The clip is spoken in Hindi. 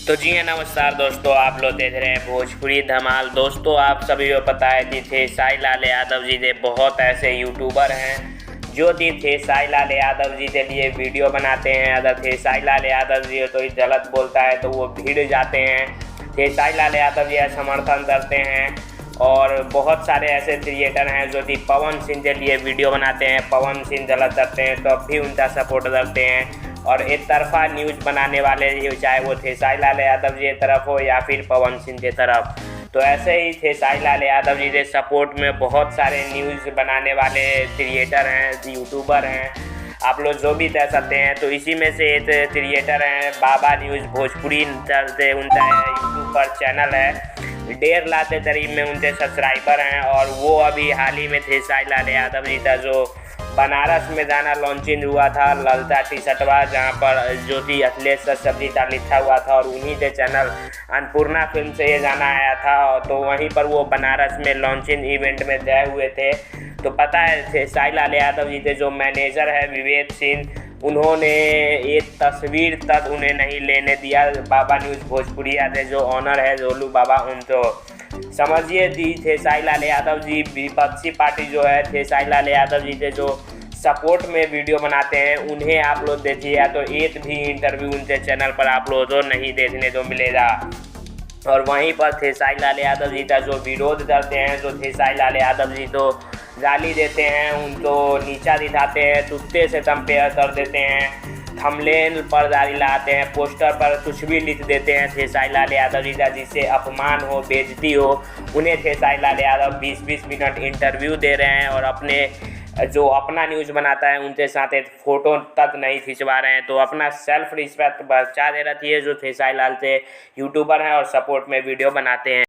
तो जी हाँ, नमस्कार दोस्तों, आप लोग देख रहे हैं भोजपुरी धमाल। दोस्तों, आप सभी को पता है कि खेसारी लाल यादव जी के बहुत ऐसे यूट्यूबर हैं जो कि खेसारी लाल यादव जी के लिए वीडियो बनाते हैं। अगर खेसारी लाल यादव जी कोई गलत बोलता है तो वो भिड़ जाते हैं, खेसारी लाल यादव जी समर्थन करते हैं। और बहुत सारे ऐसे क्रिएटर हैं जो कि पवन सिंह के लिए वीडियो बनाते हैं, पवन सिंह गलत करते हैं तो भी उनका सपोर्ट करते हैं। और एक तरफा न्यूज़ बनाने वाले, चाहे वो खेसारी लाल यादव जी की तरफ हो या फिर पवन सिंह की तरफ, तो ऐसे ही खेसारी लाल यादव जी के सपोर्ट में बहुत सारे न्यूज़ बनाने वाले क्रिएटर हैं, यूट्यूबर हैं, आप लोग जो भी कह सकते हैं। तो इसी में से एक क्रिएटर हैं बाबा न्यूज़ भोजपुरी, से उनका यूट्यूब पर चैनल है, 1.5 लाख के करीब में उनके सब्सक्राइबर हैं। और वो अभी हाल ही में खेसारी लाल यादव जी का जो बनारस में गाना लॉन्चिंग हुआ था, ललता टी-शर्टवा, जहाँ पर जो कि अखिलेश सब्जी का लिखा हुआ था, और उन्हीं के चैनल अन्नपूर्णा फिल्म से ये गाना आया था। तो वहीं पर वो बनारस में लॉन्चिंग इवेंट में गए हुए थे। तो पता है खेसारी लाल यादव जी के जो मैनेजर है विवेक सिंह, उन्होंने एक तस्वीर तक उन्हें नहीं लेने दिया। बाबा न्यूज़ भोजपुरी आते जो ऑनर है जोलू बाबा, उनको समझिए कि खेसारी लाल यादव जी विपक्षी पार्टी जो है, खेसारी लाल यादव जी के जो सपोर्ट में वीडियो बनाते हैं, उन्हें आप लोग देखिए, या तो एक भी इंटरव्यू उनके चैनल पर आप लोगों को नहीं देखने को मिलेगा। और वहीं पर खेसारी लाल यादव जी का जो विरोध करते हैं, जो खेसारी लाल यादव जी तो गाली देते हैं, उनको नीचा दिखाते हैं, कुत्ते से कंपेयर कर देते हैं, थंबनेल पर गाली लगाते हैं, पोस्टर पर कुछ भी लिख देते हैं खेसारी लाल यादव जी का, जिससे अपमान हो, बेइज्जती हो। उन्हें खेसारी लाल यादव 20-20 मिनट इंटरव्यू दे रहे हैं और अपने जो अपना न्यूज़ बनाता है उनके साथ एक फ़ोटो तक नहीं खिंचवा रहे हैं। तो अपना सेल्फ रिस्पेक्ट बचा दे रखी है जो खेसारी लाल से यूट्यूबर हैं और सपोर्ट में वीडियो बनाते हैं।